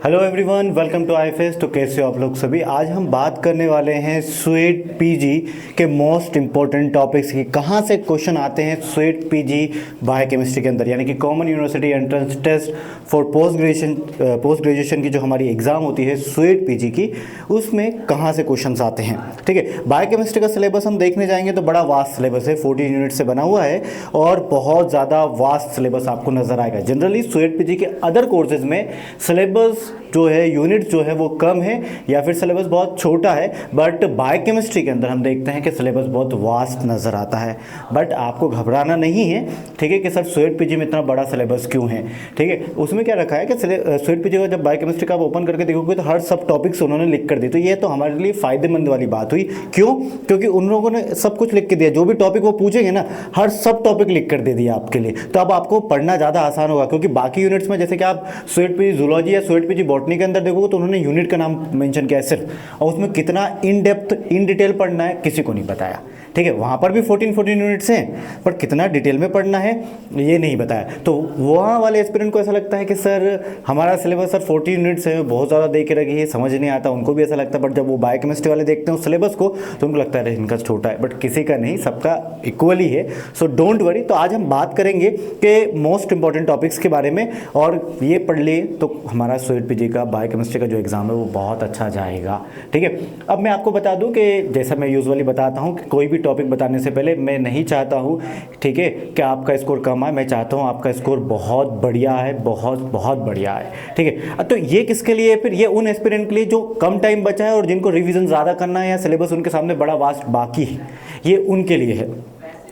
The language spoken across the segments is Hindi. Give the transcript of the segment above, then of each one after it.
Hello everyone, welcome to iFace. तो कैसे हो आप लोग सभी। आज हम बात करने वाले हैं स्वीट पीजी के मोस्ट इंपॉर्टेंट टॉपिक्स की। कहाँ से क्वेश्चन आते हैं स्वीट पीजी बायोकेमिस्ट्री के अंदर, यानी कि common university entrance test for post graduation की जो हमारी एग्ज़ाम होती है स्वीट पीजी की, उसमें कहाँ से क्वेश्चन आते हैं। ठीक है, बायोकेमिस्ट्री का सिलेबस हम देखने जाएंगे तो बड़ा वास्ट सिलेबस है, 14 यूनिट से बना हुआ है और बहुत ज़्यादा वास्ट सिलेबस आपको नज़र आएगा। जनरली स्वीट पीजी के अदर कोर्सेज में सिलेबस जो है, यूनिट जो है वो कम है या फिर सिलेबस बहुत छोटा है, बट बायोकेमिस्ट्री के अंदर हम देखते हैं कि सिलेबस बहुत वास्ट नज़र आता है। बट आपको घबराना नहीं है, ठीक है, कि सर स्वीट पीजी में इतना बड़ा सिलेबस क्यों है। ठीक है, उसमें क्या रखा है कि स्वीट पीजी का जब बायोकेमिस्ट्री का आप ओपन करके देखोगे तो हर सब टॉपिक्स उन्होंने लिख कर दिए। तो ये तो हमारे लिए फ़ायदेमंद वाली बात हुई। क्यों? क्योंकि उन लोगों ने सब कुछ लिख के दिया, जो भी टॉपिक वो पूछेंगे ना, हर सब टॉपिक लिख कर दे दिया आपके लिए। तो अब आपको पढ़ना ज़्यादा आसान होगा, क्योंकि बाकी यूनिट्स में जैसे कि आप स्वीट पीजी जूलॉजी या स्वीट पीजी बॉटनी के अंदर देखोगे तो उन्होंने यूनिट का नाम मेंशन किया है सिर्फ, और उसमें कितना इन डेप्थ इन डिटेल पढ़ना है किसी को नहीं बताया। ठीक है, वहाँ पर भी 14 यूनिट्स हैं, पर कितना डिटेल में पढ़ना है ये नहीं बताया। तो वहाँ वाले एस्पिरेंट को ऐसा लगता है कि सर हमारा सिलेबस सर 14 यूनिट्स है, बहुत ज़्यादा दे के रखी है, समझ नहीं आता, उनको भी ऐसा लगता है। बट जब वो बायोकेमिस्ट्री वाले देखते हैं उस सिलेबस को तो उनको लगता है इनका छोटा है, बट किसी का नहीं, सबका इक्वली है। So don't worry. तो आज हम बात करेंगे कि मोस्ट इंपॉर्टेंट टॉपिक्स के बारे में, और ये पढ़ लिए तो हमारा स्वीट पीजी का बायोकेमिस्ट्री का जो एग्ज़ाम है वो बहुत अच्छा जाएगा। ठीक है, अब मैं आपको बता दूं कि जैसा मैं यूजुअली बताता हूं कि कोई भी टॉपिक बताने से पहले मैं नहीं चाहता हूं, ठीक है, कि आपका स्कोर कम आए। मैं चाहता हूं आपका स्कोर बहुत बढ़िया है, बहुत बहुत बढ़िया है। ठीक है, तो ये किसके लिए है फिर? ये उन एस्पिरेंट के लिए जो कम टाइम बचा है और जिनको रिवीजन ज़्यादा करना है या सिलेबस उनके सामने बड़ा वास्ट बाकी है, ये उनके लिए है।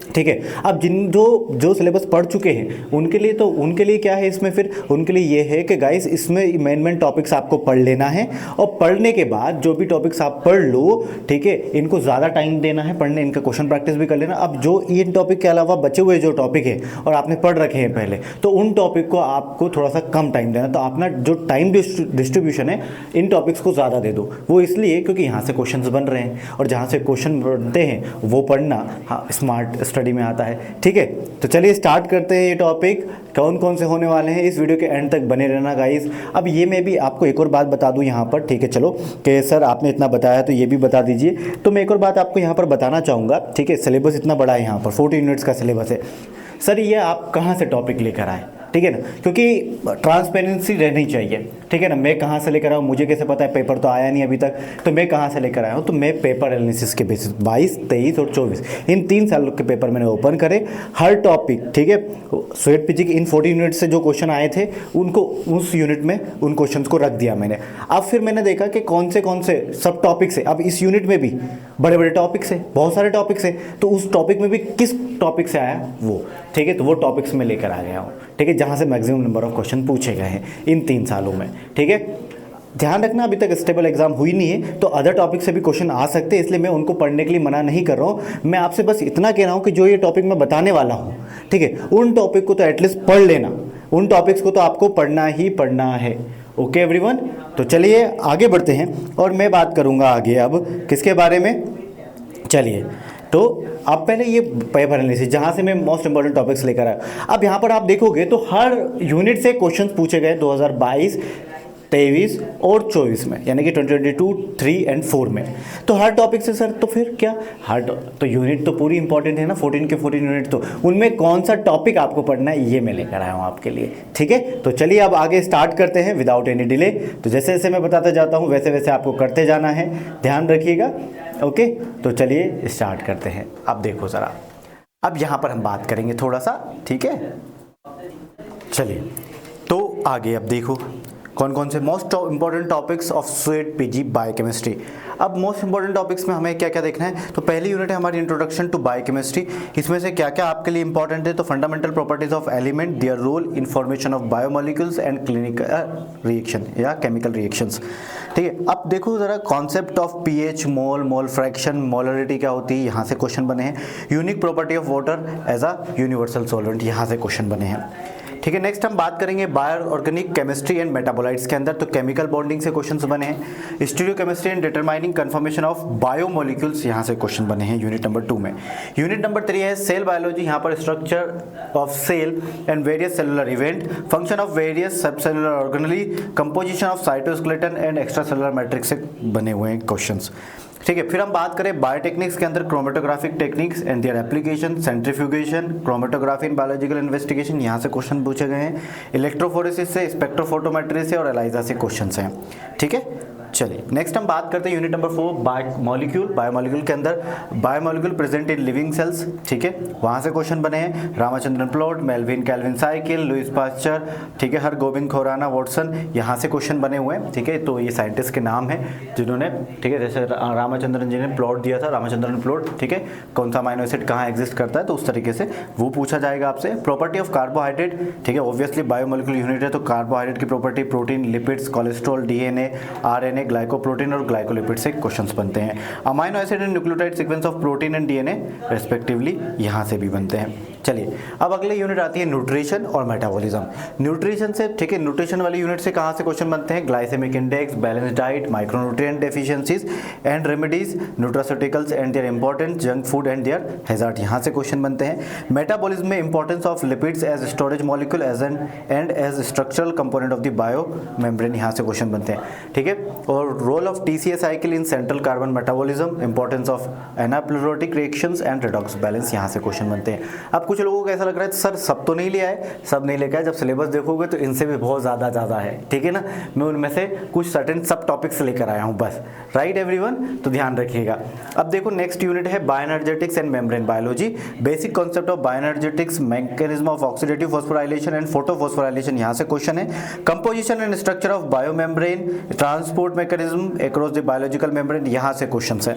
ठीक है, अब जिन जो सिलेबस पढ़ चुके हैं उनके लिए, तो उनके लिए क्या है इसमें फिर? उनके लिए ये है कि गाइस इसमें मेन टॉपिक्स आपको पढ़ लेना है, और पढ़ने के बाद जो भी टॉपिक्स आप पढ़ लो, ठीक है, इनको ज़्यादा टाइम देना है पढ़ने, इनका क्वेश्चन प्रैक्टिस भी कर लेना। अब जो इन टॉपिक के अलावा बचे हुए जो टॉपिक है और आपने पढ़ रखे हैं पहले, तो उन टॉपिक को आपको थोड़ा सा कम टाइम देना। तो अपना जो टाइम डिस्ट्रीब्यूशन है इन टॉपिक्स को ज़्यादा दे दो। वो इसलिए क्योंकि यहाँ से क्वेश्चन बन रहे हैं, और जहाँ से क्वेश्चन बनते हैं वो पढ़ना हाँ स्मार्ट स्टडी में आता है। ठीक है, तो चलिए स्टार्ट करते हैं। ये टॉपिक कौन कौन से होने वाले हैं इस वीडियो के एंड तक बने रहना गाइस। अब ये मैं भी आपको एक और बात बता दूं यहाँ पर, ठीक है, चलो कि सर आपने इतना बताया तो ये भी बता दीजिए। तो मैं एक और बात आपको यहाँ पर बताना चाहूँगा। ठीक है, सिलेबस इतना बड़ा है, यहाँ पर 14 यूनिट्स का सिलेबस है। सर ये आप कहाँ से टॉपिक लेकर आए? ठीक है ना, क्योंकि ट्रांसपेरेंसी रहनी चाहिए। ठीक है ना, मैं कहाँ से लेकर आऊँ, मुझे कैसे पता है, पेपर तो आया नहीं अभी तक, तो मैं कहाँ से लेकर आया हूँ? तो मैं पेपर एनालिसिस के बेसिस 22, 23 और 24 इन 3 सालों के पेपर मैंने ओपन करे। हर टॉपिक, ठीक है, स्वीट पीजी के इन 14 यूनिट से जो क्वेश्चन आए थे उनको उस यूनिट में उन क्वेश्चन को रख दिया मैंने। अब फिर मैंने देखा कि कौन से सब टॉपिक्स है। अब इस यूनिट में भी बड़े बड़े टॉपिक्स है, बहुत सारे टॉपिक्स है, तो उस टॉपिक में भी किस टॉपिक से आया वो, ठीक है, तो वो टॉपिक्स में लेकर आ गया हूँ। ठीक है, जहाँ से मैक्सिमम नंबर ऑफ क्वेश्चन पूछे गए हैं इन 3 सालों में। ठीक है, ध्यान रखना अभी तक स्टेबल एग्जाम हुई नहीं है, तो अदर टॉपिक से भी क्वेश्चन आ सकते हैं, इसलिए मैं उनको पढ़ने के लिए मना नहीं कर रहा हूँ। मैं आपसे बस इतना कह रहा हूँ कि जो ये टॉपिक मैं बताने वाला हूँ, ठीक है, उन टॉपिक को तो एटलीस्ट पढ़ लेना, उन टॉपिक्स को तो आपको पढ़ना ही पढ़ना है। ओके एवरीवन, तो चलिए आगे बढ़ते हैं और मैं बात करूँगा आगे अब किसके बारे में। चलिए, तो अब पहले ये पेपर एनालिसिस जहाँ से मैं मोस्ट इंपॉर्टेंट टॉपिक्स लेकर आया। अब यहाँ पर आप देखोगे तो हर यूनिट से क्वेश्चंस पूछे गए 2022, 23 और 24 में, यानी कि 2022, 3 और 4 में। तो हर टॉपिक से सर, तो फिर क्या हर तो यूनिट तो पूरी इंपॉर्टेंट है ना, 14 के 14 यूनिट, तो उनमें कौन सा टॉपिक आपको पढ़ना है ये मैं लेकर आया हूँ आपके लिए। ठीक है, तो चलिए अब आगे स्टार्ट करते हैं विदाउट एनी डिले। तो जैसे जैसे मैं बताता जाता हूँ वैसे वैसे आपको करते जाना है, ध्यान रखिएगा। ओके, तो चलिए स्टार्ट करते हैं। अब देखो ज़रा, अब यहाँ पर हम बात करेंगे थोड़ा सा, ठीक है। चलिए, तो आगे अब देखो कौन कौन से most important topics of sweet PG biochemistry. अब मोस्ट इंपॉर्टेंट टॉपिक्स में हमें क्या क्या देखना है? तो पहली यूनिट है हमारी इंट्रोडक्शन टू बायोकेमिस्ट्री। इसमें से क्या क्या आपके लिए इंपॉर्टेंट है? तो fundamental properties of element, their role in formation of biomolecules and clinical reaction या केमिकल रिएक्शंस। ठीक है, अब देखो ज़रा concept of pH, mole, mole fraction, molarity क्या होती है, यहाँ से क्वेश्चन बने हैं। Unique property of water as a universal solvent, यहाँ से क्वेश्चन बने हैं। ठीक है, नेक्स्ट हम बात करेंगे bio organic chemistry and metabolites के अंदर। तो केमिकल बॉन्डिंग से क्वेश्चंस बने हैं। Stereochemistry and determining confirmation of biomolecules, यहाँ से क्वेश्चन बने हैं यूनिट नंबर 2 में। यूनिट नंबर 3 है सेल बायोलॉजी, यहाँ पर structure of cell and various cellular event, function of various subcellular organelle, composition of cytoskeleton and extra cellular matrix से बने हुए हैं क्वेश्चंस। ठीक है, फिर हम बात करें बायोटेक्निक्स के अंदर chromatographic techniques and their application, centrifugation, chromatography in biological investigation, यहाँ से क्वेश्चन पूछे गए हैं। इलेक्ट्रोफोरेसिस से, स्पेक्ट्रोफोटोमेट्री से और एलाइजा से क्वेश्चंस हैं। ठीक है, चलिए नेक्स्ट हम बात करते हैं यूनिट नंबर 4 बायोमोलिक्यूल। बायोमोलिक्यूल के अंदर biomolecule present in living cells, ठीक है, वहाँ से क्वेश्चन बने हैं। Ramachandran plot, Melvin Calvin cycle, Louis Pasteur, ठीक है, हरगोबिंद खुराना वॉटसन, यहाँ से क्वेश्चन बने हुए हैं। ठीक है, तो ये साइंटिस्ट के नाम हैं जिन्होंने, ठीक है, जैसे रामाचंद्रन जी ने प्लॉट दिया था, रामाचंद्रन प्लॉट, ठीक है, कौन सा अमाइनो एसिड कहाँ एग्जिस्ट करता है, तो उस तरीके से वो पूछा जाएगा आपसे। प्रॉपर्टी ऑफ कार्बोहाइड्रेट, ठीक है, ऑब्वियसली बायोमोलिक्यूल यूनिट है तो कार्बोहाइड्रेट की property, protein, lipids, cholesterol, DNA, RNA, glycoprotein और ग्लाइकोलिपिड से क्वेश्चंस बनते हैं। Amino acid and nucleotide sequence of protein and DNA respectively यहाँ से भी बनते हैं। चलिए अब अगले यूनिट आती है न्यूट्रिशन और मेटाबॉलिज्म। न्यूट्रिशन से, ठीक है, न्यूट्रिशन वाली यूनिट से कहाँ से क्वेश्चन बनते हैं? Glycemic index, balance diet, micronutrient deficiencies and remedies, nutraceuticals and their importance, junk food and their hazard, यहाँ से क्वेश्चन बनते हैं। मेटाबॉलिज्म में importance of lipids as storage molecule and as structural component of the bio membrane, यहाँ से क्वेश्चन बनते हैं। ठीक है, और role of TCA cycle in central carbon metabolism, importance of anaplerotic reactions and redox balance, यहाँ से क्वेश्चन बनते हैं। अब कुछ लोगों को ऐसा लग रहा है सर सब तो नहीं लिया है, सब नहीं लेकर, जब सिलेबस देखोगे तो इनसे भी बहुत ज़्यादा है। ठीक है ना, मैं उनमें से कुछ सर्टेन सब टॉपिक्स लेकर आया हूँ बस, राइट एवरीवन, तो ध्यान रखिएगा। अब देखो नेक्स्ट यूनिट है bioenergetics and membrane biology, basic concept of bioenergetics, mechanism of oxidative phosphorylation and photophosphorylation, यहाँ से क्वेश्चन है। Composition and structure of biomembrane, transport mechanism across the biological membrane, यहाँ से क्वेश्चन है।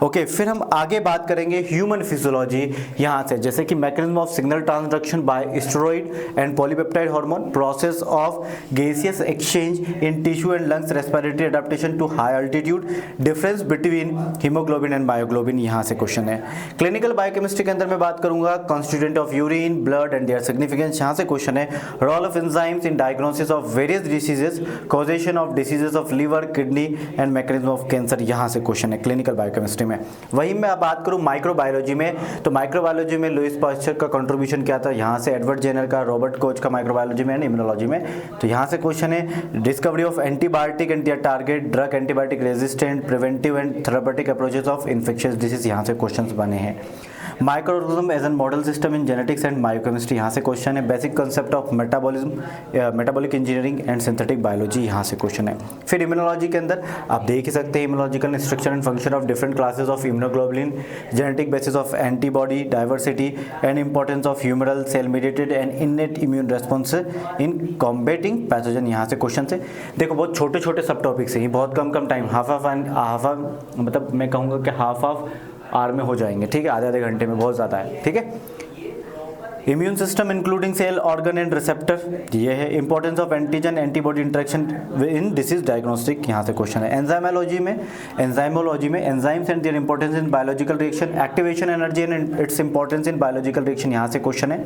ओके, फिर हम आगे बात करेंगे ह्यूमन फिजियोलॉजी, यहाँ से जैसे कि mechanism of signal transduction by steroid and polypeptide hormone, process of gaseous exchange in tissue and lungs, respiratory adaptation to high altitude, difference between haemoglobin and myoglobin, यहाँ से क्वेश्चन है। क्लिनिकल बायोकेमिस्ट्री के अंदर मैं बात करूंगा constituent of urine, blood and their significance, यहाँ से क्वेश्चन है। Role of enzymes in diagnosis of various diseases, causation of diseases of liver, kidney and mechanism of cancer, यहाँ से क्वेश्चन है क्लिनिकल बायोकेमिस्ट्री में। वहीं मैं बात करूं माइक्रोबायोलॉजी में, तो माइक्रोबायोलॉजी में लुइस पास्चर का कंट्रीब्यूशन क्या था, यहाँ से एडवर्ड जेनर का, रॉबर्ट कोच का माइक्रोबायोलॉजी में एंड इम्यूनोलॉजी में, तो यहाँ से क्वेश्चन है। Discovery of antibiotic and their target, drug antibiotic resistant, preventive and therapeutic approaches of infectious disease, यहाँ से क्वेश्चंस बने हैं। Microorganism as an model system in genetics and biochemistry, यहाँ से क्वेश्चन है। Basic concept of metabolism, metabolic engineering and synthetic biology, यहाँ से क्वेश्चन है। फिर इम्यूनोलॉजी के अंदर आप देख ही सकते हैं immunological structure and function of different classes of immunoglobulin, genetic basis of antibody, diversity and importance of humoral cell mediated and innate immune response in combating pathogen, यहाँ से क्वेश्चन है। देखो बहुत छोटे छोटे सब टॉपिक्स हैं, बहुत कम टाइम, हाफ मतलब मैं कहूँगा कि हाफ आवर में हो जाएंगे। ठीक है, आधे घंटे में, बहुत ज़्यादा है। ठीक है, immune system including cell, organ and receptor, ये है। Importance of antigen antibody interaction in disease diagnostic, यहाँ से क्वेश्चन है। एंजाइमोलॉजी में enzymes and their importance in biological reaction, activation energy and its importance in biological reaction, यहाँ से क्वेश्चन है।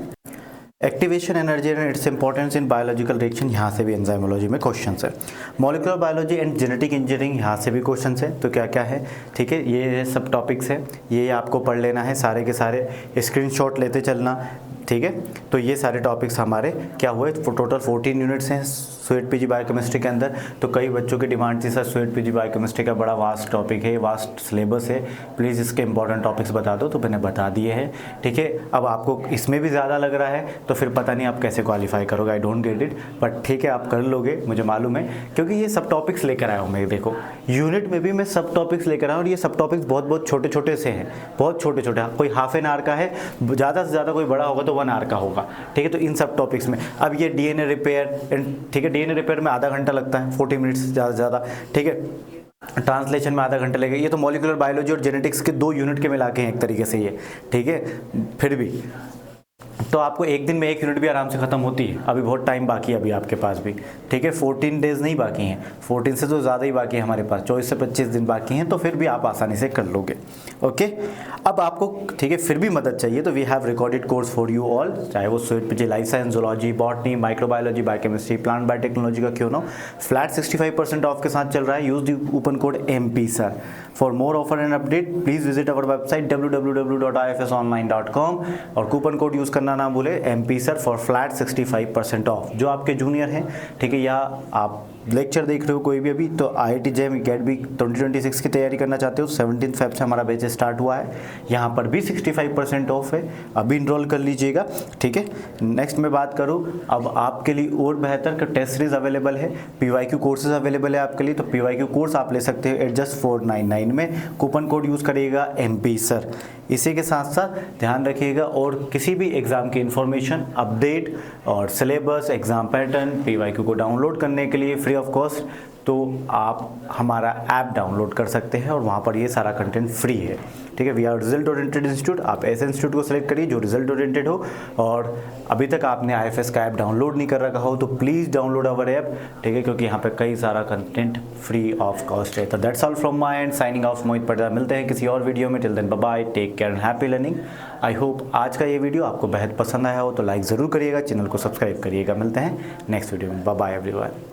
Activation energy and its importance in biological reaction, यहाँ से भी एंजाइमोलॉजी में क्वेश्चन है। Molecular biology and genetic engineering, यहाँ से भी क्वेश्चन है। तो क्या क्या है, ठीक है, ये सब टॉपिक्स है, ये आपको पढ़ लेना है, सारे के सारे स्क्रीनशॉट लेते चलना। ठीक है, तो ये सारे टॉपिक्स हमारे क्या हुए, टोटल 14 यूनिट्स हैं स्वेट पीजी बायोकेमिस्ट्री के अंदर। तो कई बच्चों की डिमांड थी सर स्वेट पीजी बायोकेमिस्ट्री का बड़ा वास्ट टॉपिक है, वास्ट सिलेबस है, प्लीज़ इसके इंपॉर्टेंट टॉपिक्स बता दो, तो मैंने बता दिए हैं। ठीक है, अब आपको इसमें भी ज़्यादा लग रहा है तो फिर पता नहीं आप कैसे क्वालिफाई करोगे, I don't get it, but ठीक है आप कर लोगे, मुझे मालूम है, क्योंकि ये सब टॉपिक्स लेकर आया हूँ मैं। देखो यूनिट में भी मैं सब टॉपिक्स लेकर आया हूँ और ये सब टॉपिक्स बहुत छोटे छोटे से हैं, बहुत छोटे छोटे, कोई हाफ एन आवर का है, ज़्यादा से ज़्यादा कोई बड़ा होगा तो 1 आवर का होगा। ठीक है, तो इन सब टॉपिक्स में अब ये डीएनए रिपेयर, ठीक है, डीएनए रिपेयर में आधा घंटा लगता है, 40 मिनट्स ज़्यादा से ज़्यादा। ठीक है, ट्रांसलेशन में आधा घंटा लगेगा। ये तो मॉलिक्यूलर बायोलॉजी और जेनेटिक्स के 2 यूनिट के मिला के हैं एक तरीके से ये। ठीक है, फिर भी तो आपको एक दिन में 1 यूनिट भी आराम से ख़त्म होती है। अभी बहुत टाइम बाकी है अभी आपके पास भी, ठीक है, 14 डेज़ नहीं बाकी हैं, 14 से तो ज़्यादा ही बाकी है हमारे पास, 24 से 25 दिन बाकी हैं, तो फिर भी आप आसानी से कर लोगे। ओके, अब आपको ठीक है फिर भी मदद चाहिए तो we have recorded course for you all, चाहे वो CUET PG life science, zoology, botany, microbiology, biochemistry, plant biotechnology का क्यों ना फ्लैट 65% ऑफ के साथ चल रहा है। Use the coupon code MP sir. For more offer and update please visit our website www.ifsonline.com और कूपन कोड यूज़ करना ना भूले MP sir for flat 65% of. जो आपके जूनियर हैं, ठीक है, या आप लेक्चर देख रहे हो कोई भी अभी, तो IIT JEM अकेडमी 2026 की तैयारी करना चाहते हो, 17 फेब से हमारा बैच स्टार्ट हुआ है, यहाँ पर भी 65% ऑफ है, अभी इनरोल कर लीजिएगा, ठीक है। नेक्स्ट मैं बात करूँ, अब आपके लिए और बेहतर का टेस्ट सीरीज अवेलेबल है, PYQ कोर्सेज अवेलेबल है आपके लिए, तो PYQ कोर्स आप ले सकते हो एट जस्ट 499 में, कूपन कोड यूज़ करिएगा MP सर। इसी के साथ साथ ध्यान रखिएगा, और किसी भी एग्ज़ाम की इन्फॉर्मेशन, अपडेट और सिलेबस, एग्ज़ाम पैटर्न, PYQ को डाउनलोड करने के लिए फ्री ऑफ कॉस्ट, तो आप हमारा ऐप डाउनलोड कर सकते हैं और वहाँ पर ये सारा कंटेंट फ्री है, ठीक है। We are result oriented institute, आप ऐसे इंस्टीट्यूट को सिलेक्ट करिए जो रिजल्ट ओरिएंटेड हो, और अभी तक आपने IFS का ऐप डाउनलोड नहीं कर रखा हो तो प्लीज़ डाउनलोड अवर ऐप, ठीक है, क्योंकि यहाँ पे कई सारा कंटेंट फ्री ऑफ कॉस्ट है। तो that's all from my end, signing off Mohit Patel. मिलते हैं किसी और वीडियो में, till then bye bye, take care and happy learning. I hope आज का ये वीडियो आपको बेहद पसंद आया हो, तो लाइक ज़रूर करिएगा, चैनल को सब्सक्राइब करिएगा। मिलते हैं नेक्स्ट वीडियो में, बाय बाय एवरीवन।